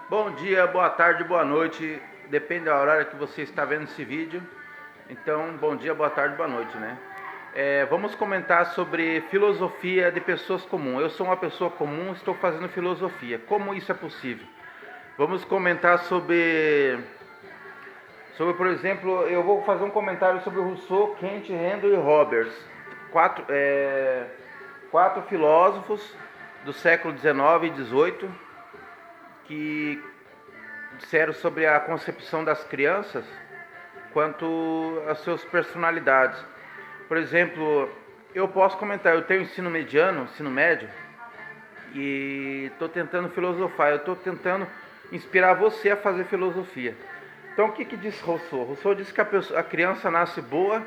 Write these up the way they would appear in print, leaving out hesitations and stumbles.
Bom dia, boa tarde, boa noite, depende da hora que você está vendo esse vídeo. Então, bom dia, boa tarde, boa noite, né? Vamos comentar sobre filosofia de pessoas comuns. Eu sou uma pessoa comum, estou fazendo filosofia. Como isso é possível? Vamos comentar por exemplo, eu vou fazer um comentário sobre Rousseau, Kant, Handel e Roberts. Quatro filósofos do século XIX e XVIII que disseram sobre a concepção das crianças quanto às suas personalidades. Por exemplo, eu posso comentar, eu tenho ensino mediano, ensino médio, e estou tentando filosofar, eu estou tentando inspirar você a fazer filosofia. Então o que diz Rousseau? Rousseau diz que a criança nasce boa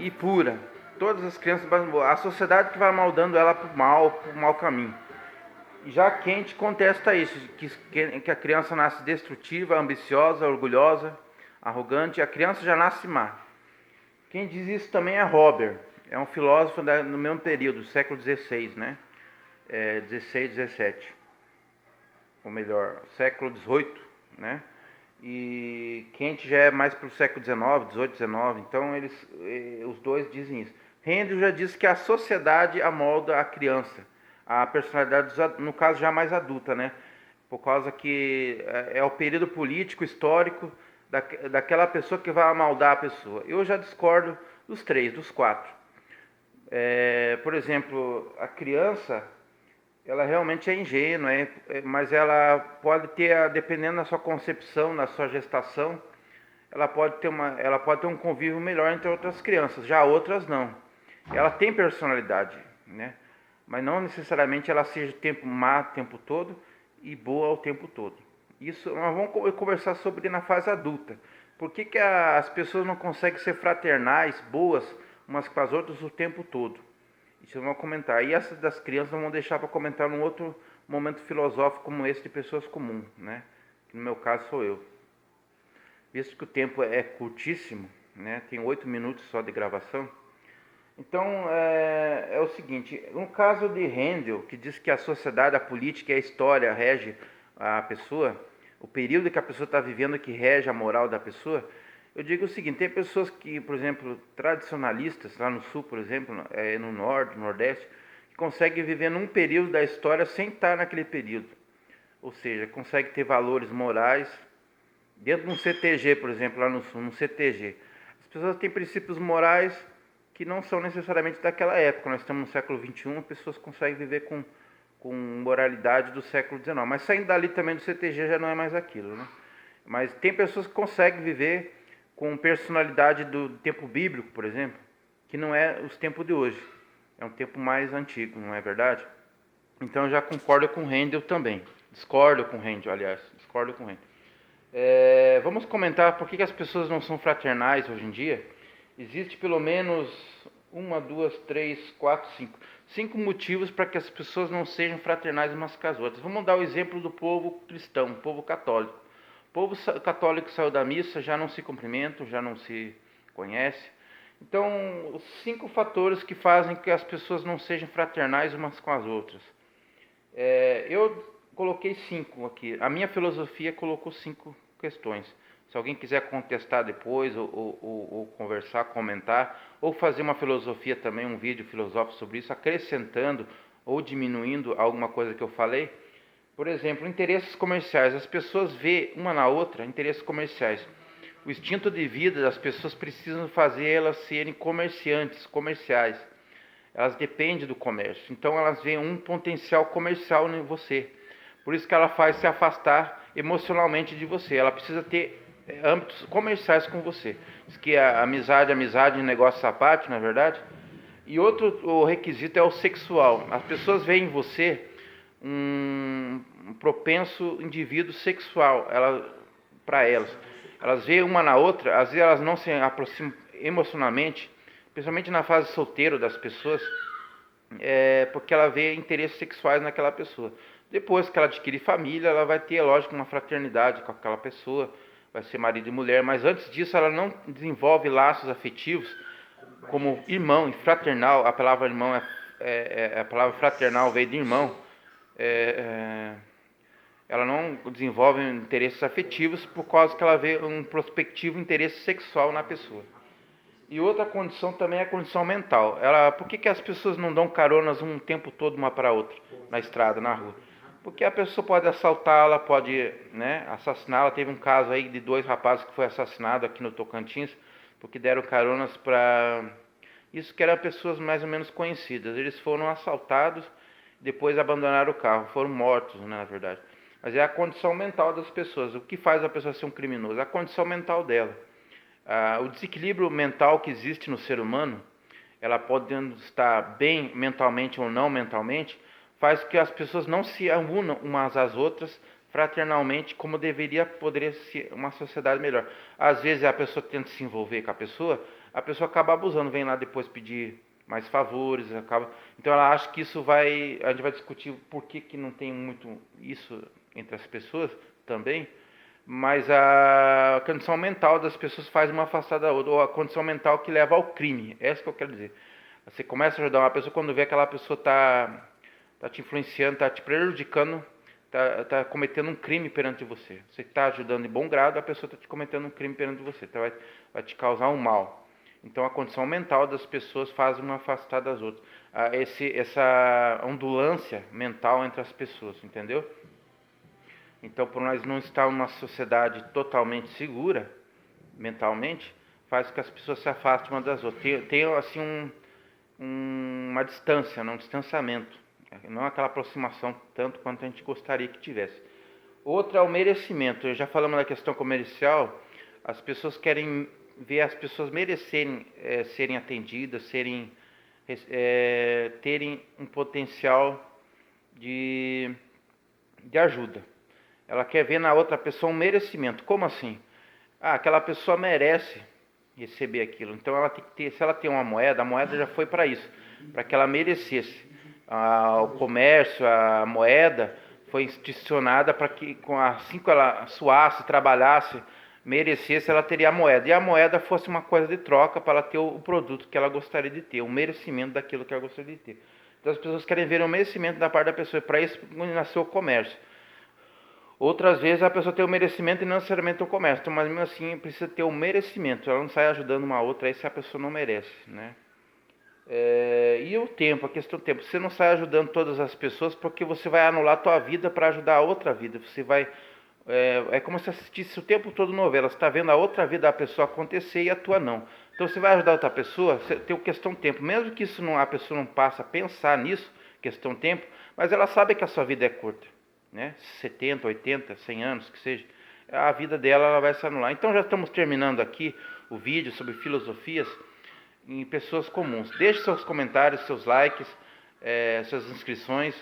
e pura. Todas as crianças nascem boas. A sociedade que vai moldando ela para o mau caminho. Já Kant contesta isso, que a criança nasce destrutiva, ambiciosa, orgulhosa, arrogante. A criança já nasce má. Quem diz isso também é Robert, é um filósofo no mesmo período, século XVI, né? 16, 17, ou melhor, século XVIII, né? E Kant já é mais para o século XIX, 18, 19, então os dois dizem isso. Handel já diz que a sociedade amolda a criança, a personalidade, no caso já mais adulta, né? Por causa que é o período político, histórico, daquela pessoa que vai amoldar a pessoa. Eu já discordo dos três, dos quatro. Por exemplo, a criança, ela realmente é ingênua, mas ela pode ter, dependendo da sua concepção, da sua gestação, ela pode ter um convívio melhor entre outras crianças, já outras não. Ela tem personalidade, né? Mas não necessariamente ela seja má o tempo todo e boa o tempo todo. Isso nós vamos conversar sobre na fase adulta. Por que as pessoas não conseguem ser fraternais, boas umas com as outras o tempo todo? Isso eu vou comentar. E essas das crianças vamos deixar para comentar num outro momento filosófico como esse de pessoas comuns, né? Que no meu caso sou eu. Visto que o tempo é curtíssimo, né? Tem 8 minutos só de gravação. Então é o seguinte, no caso de Handel, que diz que a sociedade, a política e a história rege a pessoa, o período que a pessoa está vivendo que rege a moral da pessoa, eu digo o seguinte, tem pessoas que, por exemplo, tradicionalistas, lá no sul, por exemplo, no norte, no nordeste, que conseguem viver num período da história sem estar naquele período. Ou seja, consegue ter valores morais dentro de um CTG, por exemplo, lá no sul, num CTG. As pessoas têm princípios morais que não são necessariamente daquela época. Nós estamos no século XXI, pessoas conseguem viver com moralidade do século XIX. Mas saindo dali também do CTG já não é mais aquilo, né? Mas tem pessoas que conseguem viver com personalidade do tempo bíblico, por exemplo, que não é os tempos de hoje. É um tempo mais antigo, não é verdade? Então eu já concordo com Handel também. Discordo com Handel, aliás. Discordo com Handel. Vamos comentar por que as pessoas não são fraternais hoje em dia. Existe pelo menos uma, duas, três, quatro, cinco motivos para que as pessoas não sejam fraternais umas com as outras. Vamos dar o exemplo do povo cristão, o povo católico. O povo católico saiu da missa, já não se cumprimentam, já não se conhece. Então, os 5 fatores que fazem que as pessoas não sejam fraternais umas com as outras. Eu coloquei 5 aqui. A minha filosofia colocou 5 questões. Se alguém quiser contestar depois, ou conversar, comentar, ou fazer uma filosofia também, um vídeo filosófico sobre isso, acrescentando ou diminuindo alguma coisa que eu falei. Por exemplo, interesses comerciais. As pessoas veem uma na outra interesses comerciais. O instinto de vida das pessoas precisam fazer elas serem comerciais. Elas dependem do comércio. Então elas veem um potencial comercial em você. Por isso que ela faz se afastar emocionalmente de você. Ela precisa ter âmbitos comerciais com você. Diz que a amizade, negócio sapato, na verdade. E o requisito é o sexual. As pessoas veem em você um propenso indivíduo sexual, para elas. Elas veem uma na outra, às vezes elas não se aproximam emocionalmente, principalmente na fase solteiro das pessoas, porque ela vê interesses sexuais naquela pessoa. Depois que ela adquire família, ela vai ter, lógico, uma fraternidade com aquela pessoa, vai ser marido e mulher, mas antes disso ela não desenvolve laços afetivos como irmão e fraternal. A palavra irmão a palavra fraternal veio de irmão. ela não desenvolve interesses afetivos por causa que ela vê um prospectivo interesse sexual na pessoa. E outra condição também é a condição mental. Por que as pessoas não dão caronas um tempo todo uma para a outra, na estrada, na rua? Porque a pessoa pode assaltá-la, pode, né, assassiná-la. Teve um caso aí de 2 rapazes que foi assassinado aqui no Tocantins, porque deram caronas para... Isso que eram pessoas mais ou menos conhecidas. Eles foram assaltados, depois abandonaram o carro, foram mortos, né, na verdade. Mas é a condição mental das pessoas. O que faz a pessoa ser um criminoso? A condição mental dela. O desequilíbrio mental que existe no ser humano, ela pode estar bem mentalmente ou não mentalmente, faz com que as pessoas não se unam umas às outras fraternalmente, como poderia ser uma sociedade melhor. Às vezes a pessoa tenta se envolver com a pessoa acaba abusando, vem lá depois pedir mais favores, então ela acha que a gente vai discutir por que não tem muito isso entre as pessoas também, mas a condição mental das pessoas faz uma afastada da outra, ou a condição mental que leva ao crime, é isso que eu quero dizer. Você começa a ajudar uma pessoa quando vê que aquela pessoa tá te influenciando, tá te prejudicando, tá cometendo um crime perante você. Você está ajudando em bom grado, a pessoa está te cometendo um crime perante você, então vai te causar um mal. Então a condição mental das pessoas faz uma afastada das outras. Essa ondulância mental entre as pessoas, entendeu? Então, por nós não estarmos numa sociedade totalmente segura, mentalmente, faz com que as pessoas se afastem umas das outras. Tem assim, uma distância, um distanciamento. Não aquela aproximação tanto quanto a gente gostaria que tivesse. Outra é o merecimento. Já falamos da questão comercial. As pessoas querem ver as pessoas merecerem serem atendidas, terem um potencial de ajuda. Ela quer ver na outra pessoa um merecimento. Como assim? Aquela pessoa merece receber aquilo. Então ela tem que ter, se ela tem uma moeda, a moeda já foi para isso, para que ela merecesse. O comércio, a moeda foi institucionada para que, assim que ela suasse, trabalhasse, merecesse, ela teria a moeda. E a moeda fosse uma coisa de troca para ela ter o produto que ela gostaria de ter, o merecimento daquilo que ela gostaria de ter. Então as pessoas querem ver o merecimento da parte da pessoa, para isso nasceu o comércio. Outras vezes a pessoa tem o merecimento e não necessariamente o comércio, mas mesmo assim precisa ter o merecimento, ela não sai ajudando uma outra aí se a pessoa não merece, né? E o tempo, a questão do tempo, você não sai ajudando todas as pessoas porque você vai anular a tua vida para ajudar a outra vida, você vai, é como se assistisse o tempo todo novela, você está vendo a outra vida da pessoa acontecer e a tua não. Então você vai ajudar outra pessoa, você tem o questão tempo, mesmo que isso não, a pessoa não passe a pensar nisso, questão tempo, mas ela sabe que a sua vida é curta, né? 70, 80, 100 anos, que seja, a vida dela ela vai se anular. Então já estamos terminando aqui o vídeo sobre filosofias em pessoas comuns. Deixe seus comentários, seus likes, suas inscrições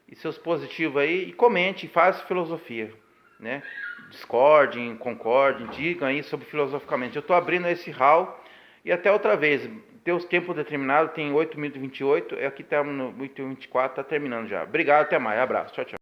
e seus positivos aí e comente, faça filosofia, né? Discordem, concordem, digam aí sobre filosoficamente. Eu estou abrindo esse hall e até outra vez. Tem os tempos determinados, tem 8h28, aqui estamos no 8h24, está terminando já. Obrigado, até mais, abraço, tchau, tchau.